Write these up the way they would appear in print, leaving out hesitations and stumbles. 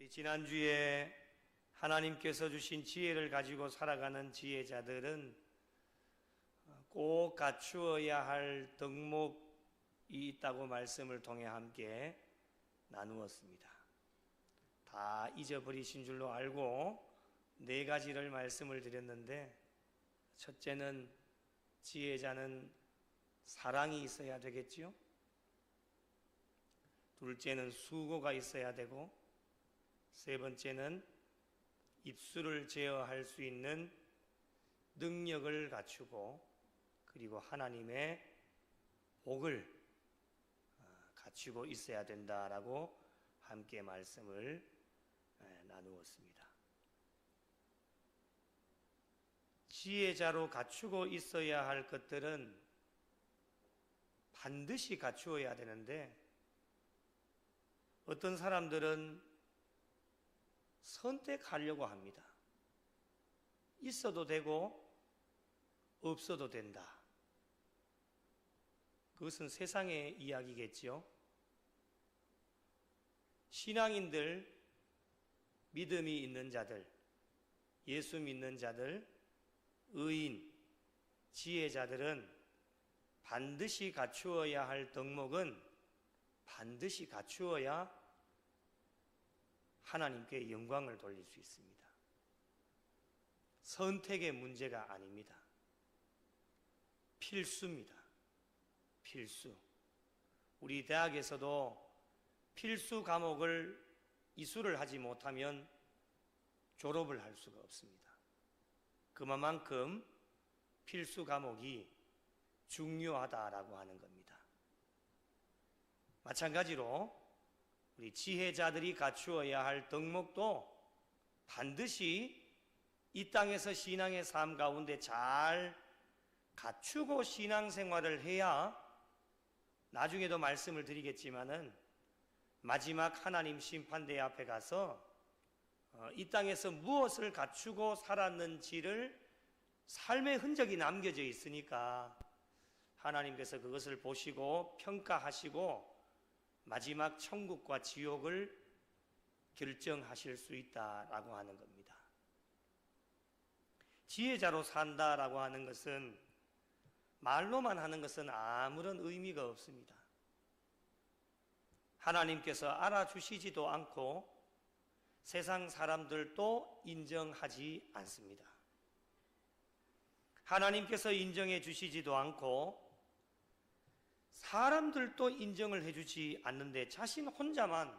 우리 지난주에 하나님께서 주신 지혜를 가지고 살아가는 지혜자들은 꼭 갖추어야 할 덕목이 있다고 말씀을 통해 함께 나누었습니다. 다 잊어버리신 줄로 알고 4가지를 말씀을 드렸는데, 첫째는 지혜자는 사랑이 있어야 되겠지요. 둘째는 수고가 있어야 되고, 세 번째는 입술을 제어할 수 있는 능력을 갖추고, 그리고 하나님의 복을 갖추고 있어야 된다라고 함께 말씀을 나누었습니다. 지혜자로 갖추고 있어야 할 것들은 반드시 갖추어야 되는데, 어떤 사람들은 선택하려고 합니다. 있어도 되고 없어도 된다. 그것은 세상의 이야기겠지요. 신앙인들, 믿음이 있는 자들, 예수 믿는 자들, 의인, 지혜자들은 반드시 갖추어야 할 덕목은 반드시 갖추어야 하나님께 영광을 돌릴 수 있습니다. 선택의 문제가 아닙니다. 필수입니다. 필수. 우리 대학에서도 필수 과목을 이수를 하지 못하면 졸업을 할 수가 없습니다. 그만큼 필수 과목이 중요하다라고 하는 겁니다. 마찬가지로 우리 지혜자들이 갖추어야 할 덕목도 반드시 이 땅에서 신앙의 삶 가운데 잘 갖추고 신앙생활을 해야, 나중에도 말씀을 드리겠지만은 마지막 하나님 심판대 앞에 가서 이 땅에서 무엇을 갖추고 살았는지를 삶의 흔적이 남겨져 있으니까 하나님께서 그것을 보시고 평가하시고 마지막 천국과 지옥을 결정하실 수 있다라고 하는 겁니다. 지혜자로 산다라고 하는 것은 말로만 하는 것은 아무런 의미가 없습니다. 하나님께서 알아주시지도 않고 세상 사람들도 인정하지 않습니다. 하나님께서 인정해 주시지도 않고 사람들도 인정을 해주지 않는데 자신 혼자만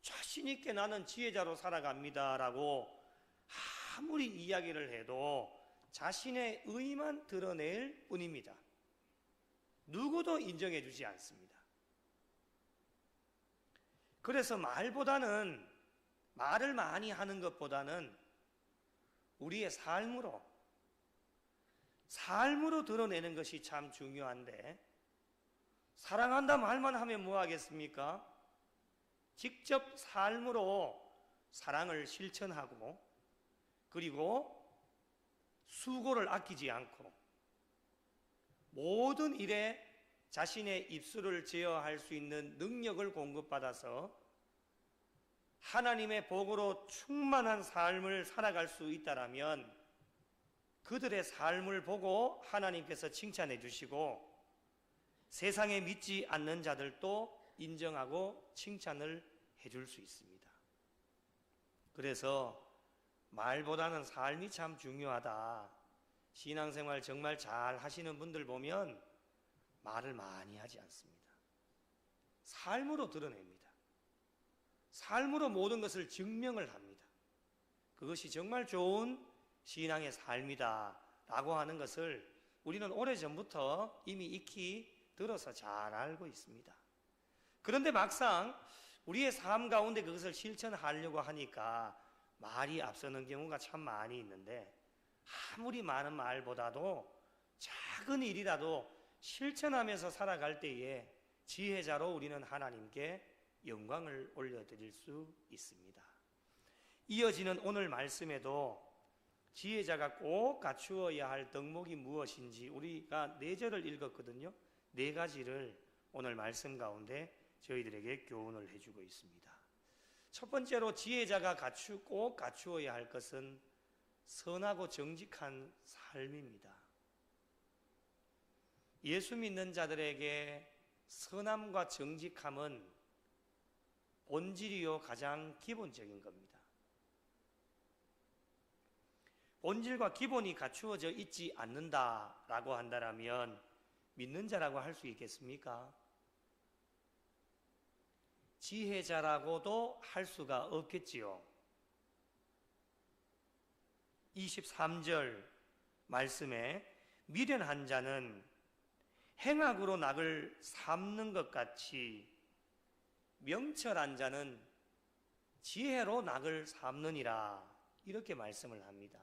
자신 있게 나는 지혜자로 살아갑니다 라고 아무리 이야기를 해도 자신의 의만 드러낼 뿐입니다. 누구도 인정해 주지 않습니다. 그래서 말을 많이 하는 것보다는 우리의 삶으로 드러내는 것이 참 중요한데, 사랑한다 말만 하면 뭐 하겠습니까? 직접 삶으로 사랑을 실천하고, 그리고 수고를 아끼지 않고 모든 일에 자신의 입술을 제어할 수 있는 능력을 공급받아서 하나님의 복으로 충만한 삶을 살아갈 수 있다라면 그들의 삶을 보고 하나님께서 칭찬해 주시고 세상에 믿지 않는 자들도 인정하고 칭찬을 해줄 수 있습니다. 그래서 말보다는 삶이 참 중요하다. 신앙생활 정말 잘 하시는 분들 보면 말을 많이 하지 않습니다. 삶으로 드러냅니다. 삶으로 모든 것을 증명을 합니다. 그것이 정말 좋은 신앙의 삶이다 라고 하는 것을 우리는 오래전부터 이미 익히 들어서 잘 알고 있습니다. 그런데 막상 우리의 삶 가운데 그것을 실천하려고 하니까 말이 앞서는 경우가 참 많이 있는데, 아무리 많은 말보다도 작은 일이라도 실천하면서 살아갈 때에 지혜자로 우리는 하나님께 영광을 올려드릴 수 있습니다. 이어지는 오늘 말씀에도 지혜자가 꼭 갖추어야 할 덕목이 무엇인지 우리가 4절을 읽었거든요. 4가지를 오늘 말씀 가운데 저희들에게 교훈을 해주고 있습니다. 첫 번째로 지혜자가 꼭 갖추어야 할 것은 선하고 정직한 삶입니다. 예수 믿는 자들에게 선함과 정직함은 본질이요 가장 기본적인 겁니다. 본질과 기본이 갖추어져 있지 않는다라고 한다면 믿는 자라고 할 수 있겠습니까? 지혜자라고도 할 수가 없겠지요. 23절 말씀에 미련한 자는 행악으로 낙을 삼는 것 같이 명철한 자는 지혜로 낙을 삼느니라, 이렇게 말씀을 합니다.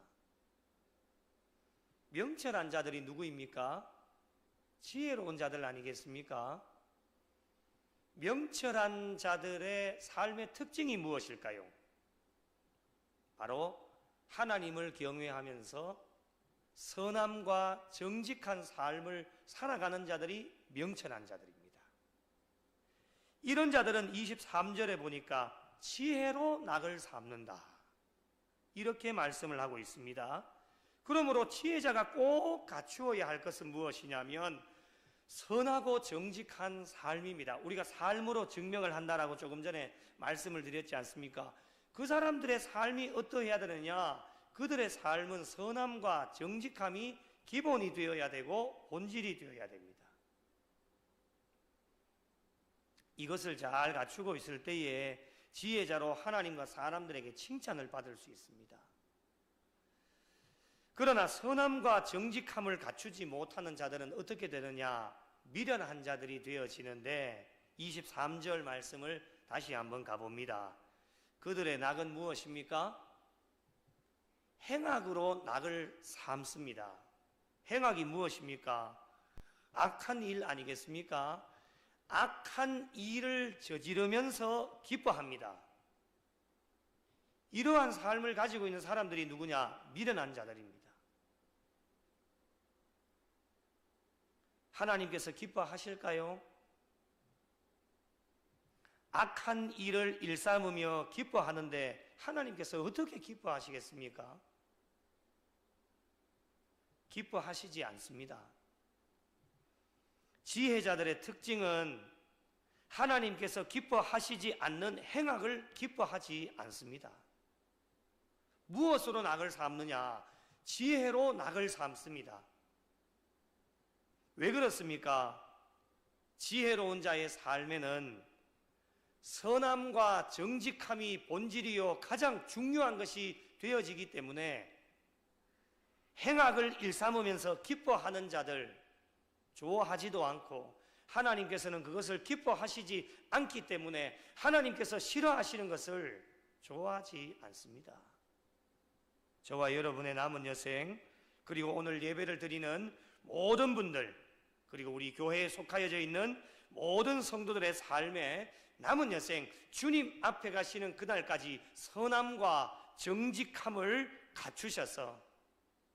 명철한 자들이 누구입니까? 지혜로운 자들 아니겠습니까? 명철한 자들의 삶의 특징이 무엇일까요? 바로 하나님을 경외하면서 선함과 정직한 삶을 살아가는 자들이 명철한 자들입니다. 이런 자들은 23절에 보니까 지혜로 낙을 삼는다, 이렇게 말씀을 하고 있습니다. 그러므로 지혜자가 꼭 갖추어야 할 것은 무엇이냐면 선하고 정직한 삶입니다. 우리가 삶으로 증명을 한다라고 조금 전에 말씀을 드렸지 않습니까? 그 사람들의 삶이 어떠해야 되느냐? 그들의 삶은 선함과 정직함이 기본이 되어야 되고 본질이 되어야 됩니다. 이것을 잘 갖추고 있을 때에 지혜자로 하나님과 사람들에게 칭찬을 받을 수 있습니다. 그러나 선함과 정직함을 갖추지 못하는 자들은 어떻게 되느냐? 미련한 자들이 되어지는데 23절 말씀을 다시 한번 가봅니다. 그들의 낙은 무엇입니까? 행악으로 낙을 삼습니다. 행악이 무엇입니까? 악한 일 아니겠습니까? 악한 일을 저지르면서 기뻐합니다. 이러한 삶을 가지고 있는 사람들이 누구냐? 미련한 자들입니다. 하나님께서 기뻐하실까요? 악한 일을 일삼으며 기뻐하는데 하나님께서 어떻게 기뻐하시겠습니까? 기뻐하시지 않습니다. 지혜자들의 특징은 하나님께서 기뻐하시지 않는 행악을 기뻐하지 않습니다. 무엇으로 낙을 삼느냐? 지혜로 낙을 삼습니다. 왜 그렇습니까? 지혜로운 자의 삶에는 선함과 정직함이 본질이요 가장 중요한 것이 되어지기 때문에 행악을 일삼으면서 기뻐하는 자들, 좋아하지도 않고 하나님께서는 그것을 기뻐하시지 않기 때문에 하나님께서 싫어하시는 것을 좋아하지 않습니다. 저와 여러분의 남은 여생, 그리고 오늘 예배를 드리는 모든 분들, 그리고 우리 교회에 속하여져 있는 모든 성도들의 삶에 남은 여생, 주님 앞에 가시는 그날까지 선함과 정직함을 갖추셔서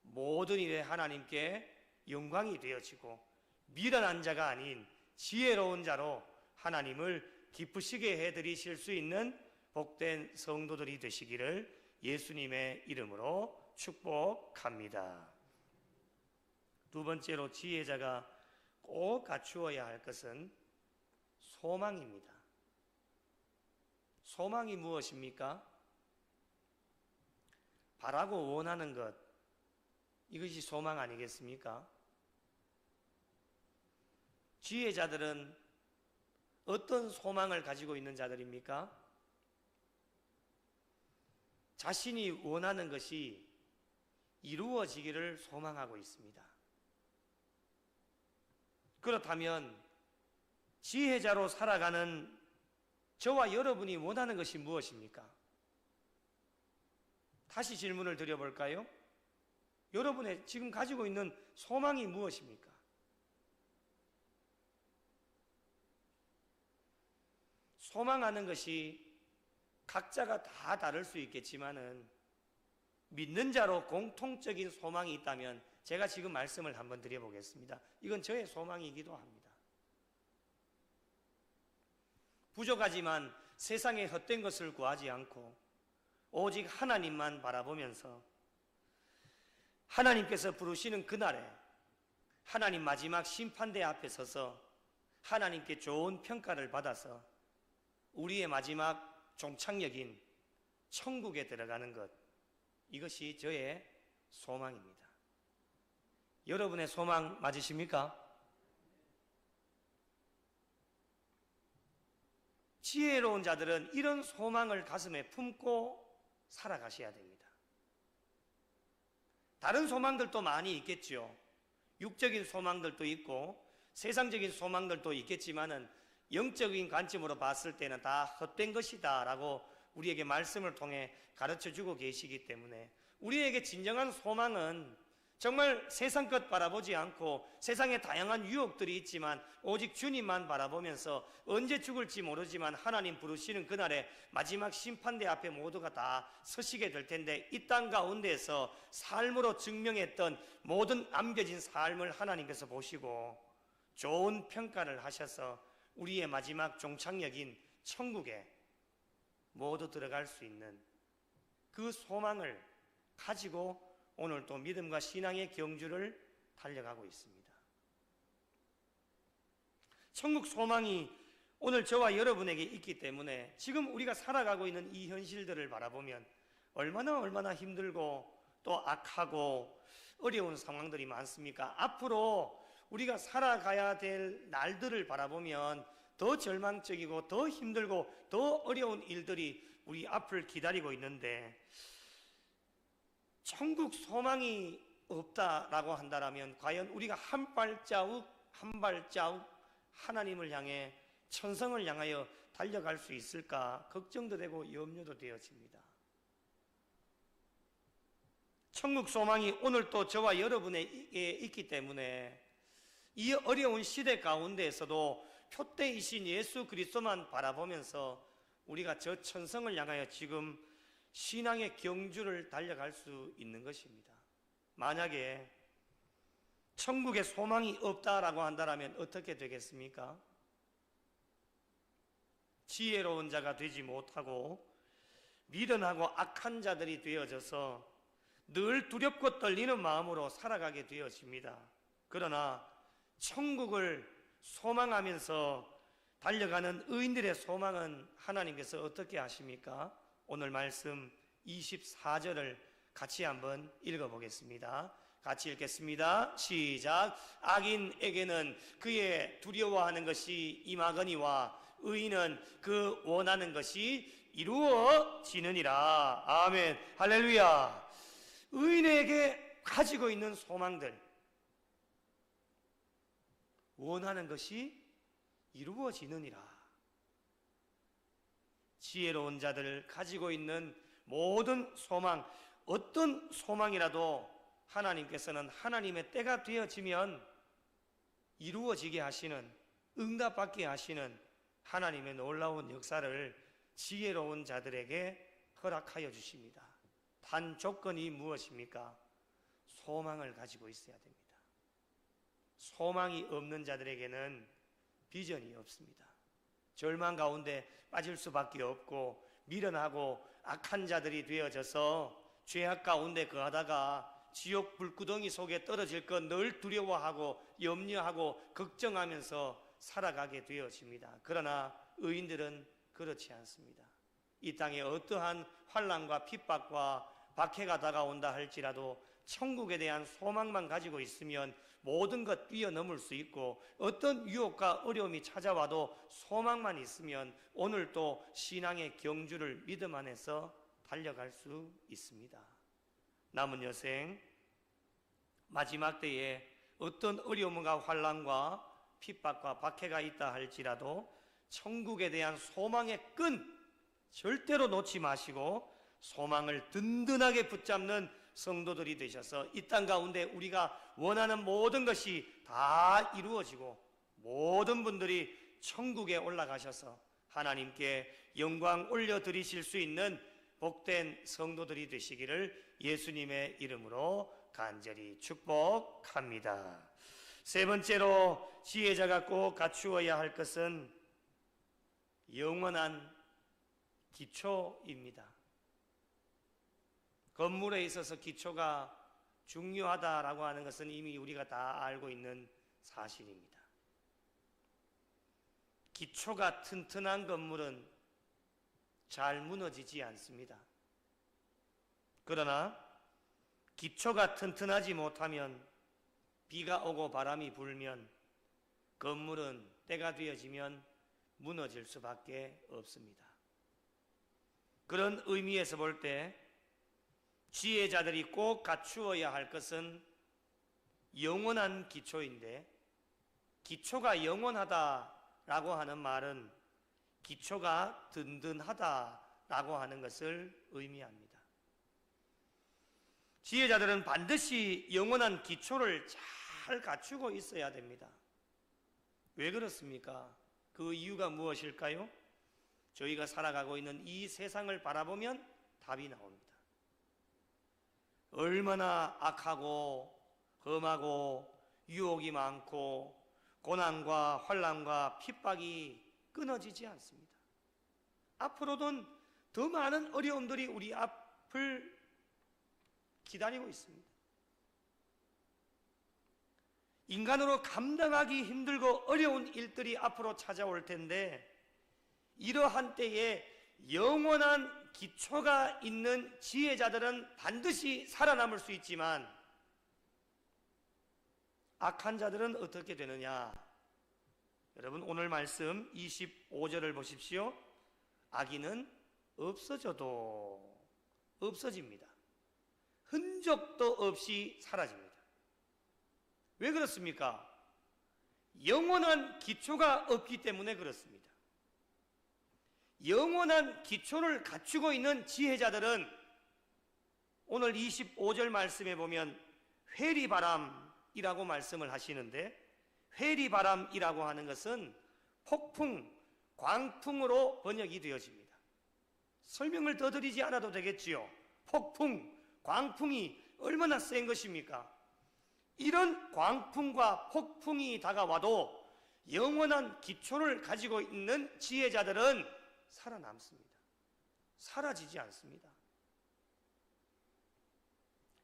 모든 일에 하나님께 영광이 되어지고 미련한 자가 아닌 지혜로운 자로 하나님을 기쁘시게 해드리실 수 있는 복된 성도들이 되시기를 예수님의 이름으로 축복합니다. 두 번째로 지혜자가 꼭 갖추어야 할 것은 소망입니다. 소망이 무엇입니까? 바라고 원하는 것, 이것이 소망 아니겠습니까? 지혜자들은 어떤 소망을 가지고 있는 자들입니까? 자신이 원하는 것이 이루어지기를 소망하고 있습니다. 그렇다면 지혜자로 살아가는 저와 여러분이 원하는 것이 무엇입니까? 다시 질문을 드려볼까요? 여러분의 지금 가지고 있는 소망이 무엇입니까? 소망하는 것이 각자가 다 다를 수 있겠지만은 믿는 자로 공통적인 소망이 있다면 제가 지금 말씀을 한번 드려보겠습니다. 이건 저의 소망이기도 합니다. 부족하지만 세상의 헛된 것을 구하지 않고 오직 하나님만 바라보면서 하나님께서 부르시는 그날에 하나님 마지막 심판대 앞에 서서 하나님께 좋은 평가를 받아서 우리의 마지막 종착역인 천국에 들어가는 것, 이것이 저의 소망입니다. 여러분의 소망 맞으십니까? 지혜로운 자들은 이런 소망을 가슴에 품고 살아가셔야 됩니다. 다른 소망들도 많이 있겠죠. 육적인 소망들도 있고 세상적인 소망들도 있겠지만은 영적인 관점으로 봤을 때는 다 헛된 것이다 라고 우리에게 말씀을 통해 가르쳐주고 계시기 때문에 우리에게 진정한 소망은 정말 세상 것 바라보지 않고 세상에 다양한 유혹들이 있지만 오직 주님만 바라보면서 언제 죽을지 모르지만 하나님 부르시는 그날에 마지막 심판대 앞에 모두가 다 서시게 될 텐데 이 땅 가운데에서 삶으로 증명했던 모든 남겨진 삶을 하나님께서 보시고 좋은 평가를 하셔서 우리의 마지막 종착역인 천국에 모두 들어갈 수 있는 그 소망을 가지고 오늘 또 믿음과 신앙의 경주를 달려가고 있습니다. 천국 소망이 오늘 저와 여러분에게 있기 때문에 지금 우리가 살아가고 있는 이 현실들을 바라보면 얼마나 힘들고 또 악하고 어려운 상황들이 많습니까? 앞으로 우리가 살아가야 될 날들을 바라보면 더 절망적이고 더 힘들고 더 어려운 일들이 우리 앞을 기다리고 있는데 천국 소망이 없다라고 한다면 과연 우리가 한 발자국 하나님을 향해 천성을 향하여 달려갈 수 있을까 걱정도 되고 염려도 되어집니다. 천국 소망이 오늘 또 저와 여러분에게 있기 때문에 이 어려운 시대 가운데에서도 표대이신 예수 그리스도만 바라보면서 우리가 저 천성을 향하여 지금 신앙의 경주를 달려갈 수 있는 것입니다. 만약에 천국에 소망이 없다라고 한다면 어떻게 되겠습니까? 지혜로운 자가 되지 못하고 미련하고 악한 자들이 되어져서 늘 두렵고 떨리는 마음으로 살아가게 되어집니다. 그러나 천국을 소망하면서 달려가는 의인들의 소망은 하나님께서 어떻게 하십니까? 오늘 말씀 24절을 같이 한번 읽어보겠습니다. 같이 읽겠습니다. 시작. 악인에게는 그의 두려워하는 것이 임하거니와 의인은 그 원하는 것이 이루어지느니라. 아멘. 할렐루야. 의인에게 가지고 있는 소망들, 원하는 것이 이루어지느니라. 지혜로운 자들 가지고 있는 모든 소망, 어떤 소망이라도 하나님께서는 하나님의 때가 되어지면 이루어지게 하시는, 응답받게 하시는 하나님의 놀라운 역사를 지혜로운 자들에게 허락하여 주십니다. 단 조건이 무엇입니까? 소망을 가지고 있어야 됩니다. 소망이 없는 자들에게는 비전이 없습니다. 절망 가운데 빠질 수밖에 없고 미련하고 악한 자들이 되어져서 죄악 가운데 거하다가 지옥 불구덩이 속에 떨어질 것 늘 두려워하고 염려하고 걱정하면서 살아가게 되어집니다. 그러나 의인들은 그렇지 않습니다. 이 땅에 어떠한 환난과 핍박과 박해가 다가온다 할지라도 천국에 대한 소망만 가지고 있으면 모든 것 뛰어넘을 수 있고 어떤 유혹과 어려움이 찾아와도 소망만 있으면 오늘도 신앙의 경주를 믿음 안에서 달려갈 수 있습니다. 남은 여생 마지막 때에 어떤 어려움과 환난과 핍박과 박해가 있다 할지라도 천국에 대한 소망의 끈 절대로 놓지 마시고 소망을 든든하게 붙잡는 성도들이 되셔서 이 땅 가운데 우리가 원하는 모든 것이 다 이루어지고 모든 분들이 천국에 올라가셔서 하나님께 영광 올려드리실 수 있는 복된 성도들이 되시기를 예수님의 이름으로 간절히 축복합니다. 세 번째로 지혜자가 꼭 갖추어야 할 것은 영원한 기초입니다. 건물에 있어서 기초가 중요하다라고 하는 것은 이미 우리가 다 알고 있는 사실입니다. 기초가 튼튼한 건물은 잘 무너지지 않습니다. 그러나 기초가 튼튼하지 못하면 비가 오고 바람이 불면 건물은 때가 되어지면 무너질 수밖에 없습니다. 그런 의미에서 볼 때 지혜자들이 꼭 갖추어야 할 것은 영원한 기초인데, 기초가 영원하다라고 하는 말은 기초가 든든하다라고 하는 것을 의미합니다. 지혜자들은 반드시 영원한 기초를 잘 갖추고 있어야 됩니다. 왜 그렇습니까? 그 이유가 무엇일까요? 저희가 살아가고 있는 이 세상을 바라보면 답이 나옵니다. 얼마나 악하고 험하고 유혹이 많고 고난과 환난과 핍박이 끊어지지 않습니다. 앞으로는 더 많은 어려움들이 우리 앞을 기다리고 있습니다. 인간으로 감당하기 힘들고 어려운 일들이 앞으로 찾아올 텐데, 이러한 때에 영원한 기초가 있는 지혜자들은 반드시 살아남을 수 있지만 악한 자들은 어떻게 되느냐? 여러분, 오늘 말씀 25절을 보십시오. 악인은 없어져도 없어집니다. 흔적도 없이 사라집니다. 왜 그렇습니까? 영원한 기초가 없기 때문에 그렇습니다. 영원한 기초를 갖추고 있는 지혜자들은 오늘 25절 말씀에 보면 회리바람이라고 말씀을 하시는데, 회리바람이라고 하는 것은 폭풍, 광풍으로 번역이 되어집니다. 설명을 더 드리지 않아도 되겠지요. 폭풍, 광풍이 얼마나 센 것입니까? 이런 광풍과 폭풍이 다가와도 영원한 기초를 가지고 있는 지혜자들은 살아남습니다. 사라지지 않습니다.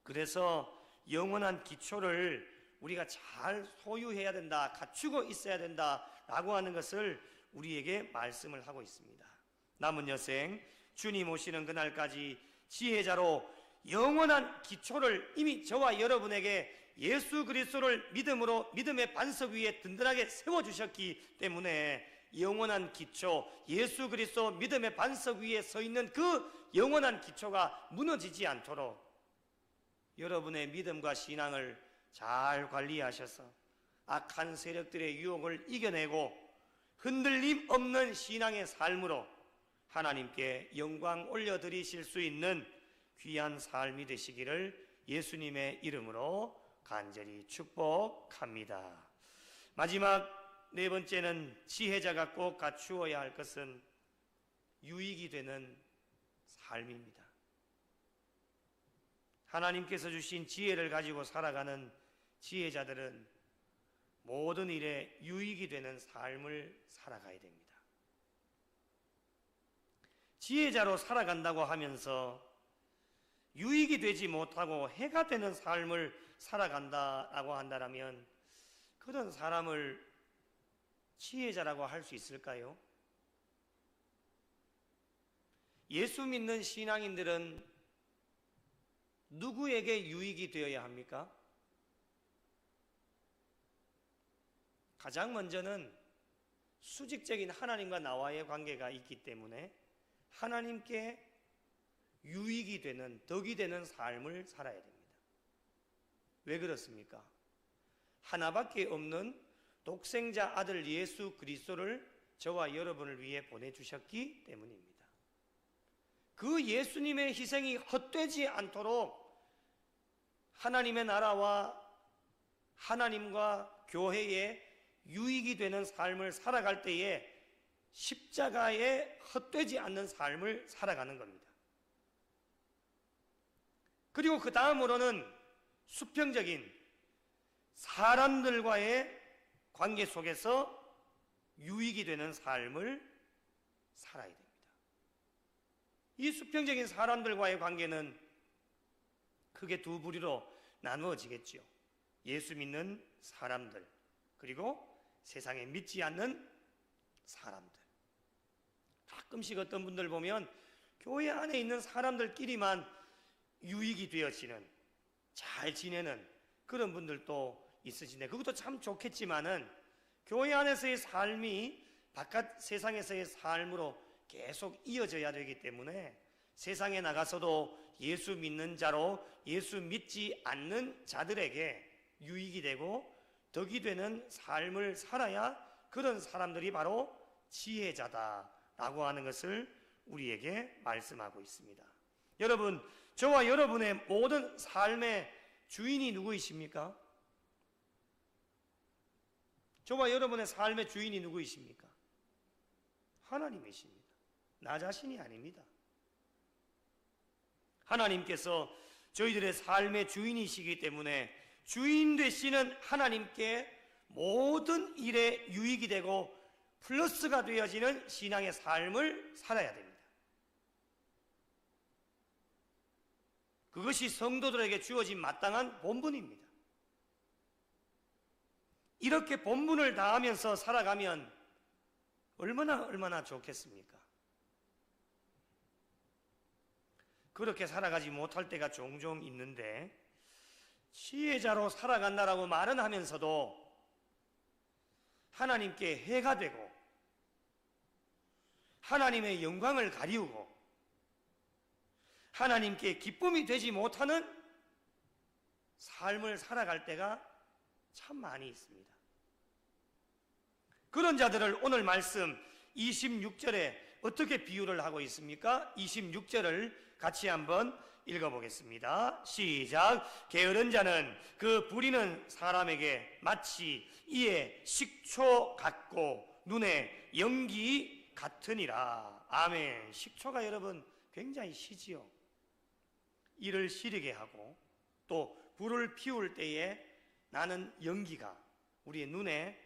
그래서 영원한 기초를 우리가 잘 소유해야 된다, 갖추고 있어야 된다라고 하는 것을 우리에게 말씀을 하고 있습니다. 남은 여생 주님 오시는 그날까지 지혜자로 영원한 기초를 이미 저와 여러분에게 예수 그리스도를 믿음으로 믿음의 반석 위에 든든하게 세워주셨기 때문에 영원한 기초, 예수 그리스도 믿음의 반석 위에 서 있는 그 영원한 기초가 무너지지 않도록 여러분의 믿음과 신앙을 잘 관리하셔서 악한 세력들의 유혹을 이겨내고 흔들림 없는 신앙의 삶으로 하나님께 영광 올려드리실 수 있는 귀한 삶이 되시기를 예수님의 이름으로 간절히 축복합니다. 마지막 네 번째는 지혜자가 꼭 갖추어야 할 것은 유익이 되는 삶입니다. 하나님께서 주신 지혜를 가지고 살아가는 지혜자들은 모든 일에 유익이 되는 삶을 살아가야 됩니다. 지혜자로 살아간다고 하면서 유익이 되지 못하고 해가 되는 삶을 살아간다라고 한다면 그런 사람을 지혜자라고 할 수 있을까요? 예수 믿는 신앙인들은 누구에게 유익이 되어야 합니까? 가장 먼저는 수직적인 하나님과 나와의 관계가 있기 때문에 하나님께 유익이 되는, 덕이 되는 삶을 살아야 됩니다. 왜 그렇습니까? 하나밖에 없는 독생자 아들 예수 그리스도를 저와 여러분을 위해 보내주셨기 때문입니다. 그 예수님의 희생이 헛되지 않도록 하나님의 나라와 하나님과 교회에 유익이 되는 삶을 살아갈 때에 십자가에 헛되지 않는 삶을 살아가는 겁니다. 그리고 그 다음으로는 수평적인 사람들과의 관계 속에서 유익이 되는 삶을 살아야 됩니다. 이 수평적인 사람들과의 관계는 크게 두 부류로 나누어지겠죠. 예수 믿는 사람들, 그리고 세상에 믿지 않는 사람들. 가끔씩 어떤 분들 보면 교회 안에 있는 사람들끼리만 유익이 되어지는, 잘 지내는 그런 분들도 있으신데, 그것도 참 좋겠지만은 교회 안에서의 삶이 바깥 세상에서의 삶으로 계속 이어져야 되기 때문에 세상에 나가서도 예수 믿는 자로 예수 믿지 않는 자들에게 유익이 되고 덕이 되는 삶을 살아야 그런 사람들이 바로 지혜자다라고 하는 것을 우리에게 말씀하고 있습니다. 여러분, 저와 여러분의 모든 삶의 주인이 누구이십니까? 저와 여러분의 삶의 주인이 누구이십니까? 하나님이십니다. 나 자신이 아닙니다. 하나님께서 저희들의 삶의 주인이시기 때문에 주인 되시는 하나님께 모든 일에 유익이 되고 플러스가 되어지는 신앙의 삶을 살아야 됩니다. 그것이 성도들에게 주어진 마땅한 본분입니다. 이렇게 본분을 다하면서 살아가면 얼마나 좋겠습니까? 그렇게 살아가지 못할 때가 종종 있는데, 지혜자로 살아간다라고 말은 하면서도 하나님께 해가 되고 하나님의 영광을 가리우고 하나님께 기쁨이 되지 못하는 삶을 살아갈 때가 참 많이 있습니다. 그런 자들을 오늘 말씀 26절에 어떻게 비유를 하고 있습니까? 26절을 같이 한번 읽어보겠습니다. 시작. 게으른 자는 그 부리는 사람에게 마치 이에 식초 같고 눈에 연기 같으니라. 아멘. 식초가 여러분 굉장히 시지요. 이를 시리게 하고 또 불을 피울 때에 나는 연기가 우리의 눈에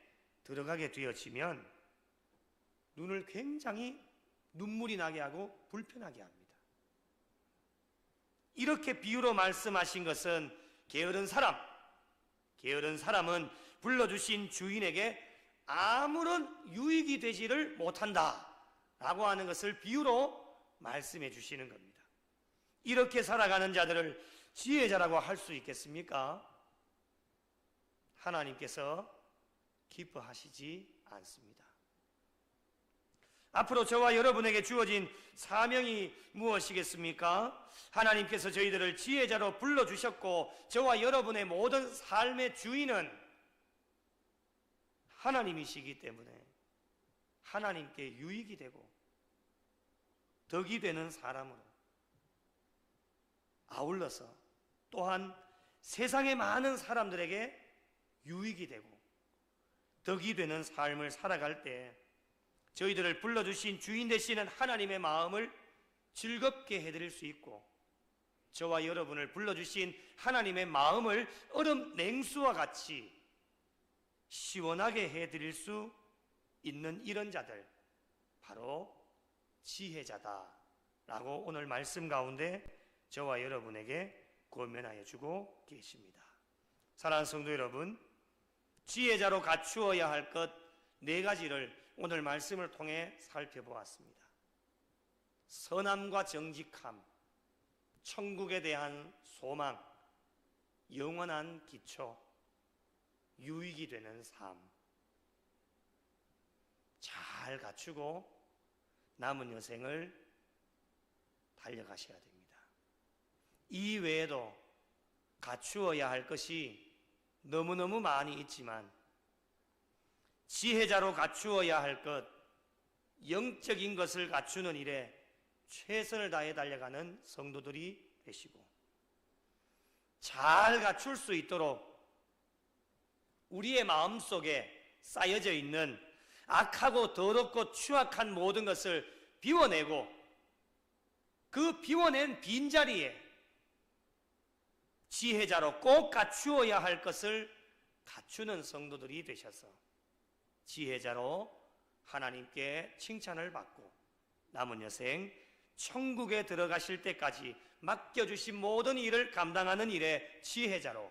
들어가게 되어지면 눈을 굉장히 눈물이 나게 하고 불편하게 합니다. 이렇게 비유로 말씀하신 것은 게으른 사람은 불러주신 주인에게 아무런 유익이 되지를 못한다 라고 하는 것을 비유로 말씀해 주시는 겁니다. 이렇게 살아가는 자들을 지혜자라고 할 수 있겠습니까? 하나님께서 기뻐하시지 않습니다. 앞으로 저와 여러분에게 주어진 사명이 무엇이겠습니까? 하나님께서 저희들을 지혜자로 불러주셨고 저와 여러분의 모든 삶의 주인은 하나님이시기 때문에 하나님께 유익이 되고 덕이 되는 사람으로, 아울러서 또한 세상의 많은 사람들에게 유익이 되고 덕이 되는 삶을 살아갈 때 저희들을 불러주신 주인 되시는 하나님의 마음을 즐겁게 해드릴 수 있고 저와 여러분을 불러주신 하나님의 마음을 얼음 냉수와 같이 시원하게 해드릴 수 있는 이런 자들, 바로 지혜자다라고 오늘 말씀 가운데 저와 여러분에게 권면하여 주고 계십니다. 사랑하는 성도 여러분, 지혜자로 갖추어야 할 것 4가지를 오늘 말씀을 통해 살펴보았습니다. 선함과 정직함, 천국에 대한 소망, 영원한 기초, 유익이 되는 삶. 잘 갖추고 남은 여생을 달려가셔야 됩니다. 이 외에도 갖추어야 할 것이 너무너무 많이 있지만 지혜자로 갖추어야 할 것, 영적인 것을 갖추는 일에 최선을 다해 달려가는 성도들이 되시고 잘 갖출 수 있도록 우리의 마음속에 쌓여져 있는 악하고 더럽고 추악한 모든 것을 비워내고 그 비워낸 빈자리에 지혜자로 꼭 갖추어야 할 것을 갖추는 성도들이 되셔서 지혜자로 하나님께 칭찬을 받고 남은 여생 천국에 들어가실 때까지 맡겨주신 모든 일을 감당하는 일의 지혜자로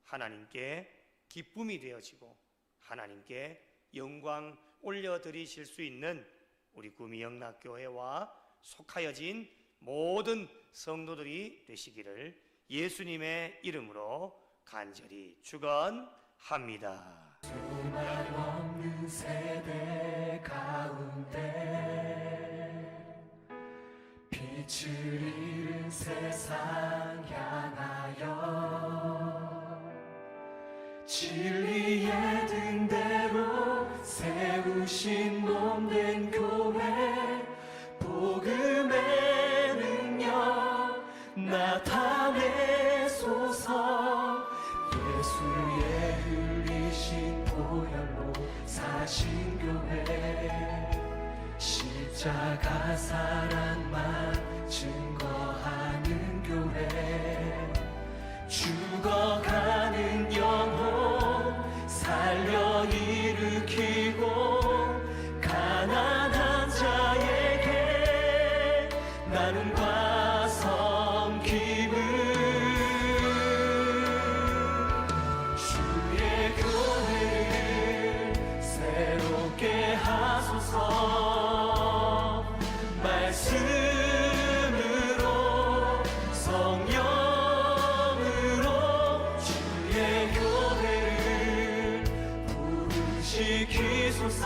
하나님께 기쁨이 되어지고 하나님께 영광 올려드리실 수 있는 우리 구미영락교회와 속하여진 모든 성도들이 되시기를 예수님의 이름으로 간절히 축원합니다. 두말 없는 세대 가운데 빛을 잃은 세상 향하여 진리의 등대로 세우신 몸된 교회 복음의 능력 나타내소서 예수의 흘리신 보혈로 사신 교회 십자가 사랑만 증거하는 교회 죽어가는 영혼 살려 일으키고 가난한 자에게 나눔과 섬김을 주의 교회를 새롭게 하소서 말씀으로 성령으로 주의 교회를 부르시키소서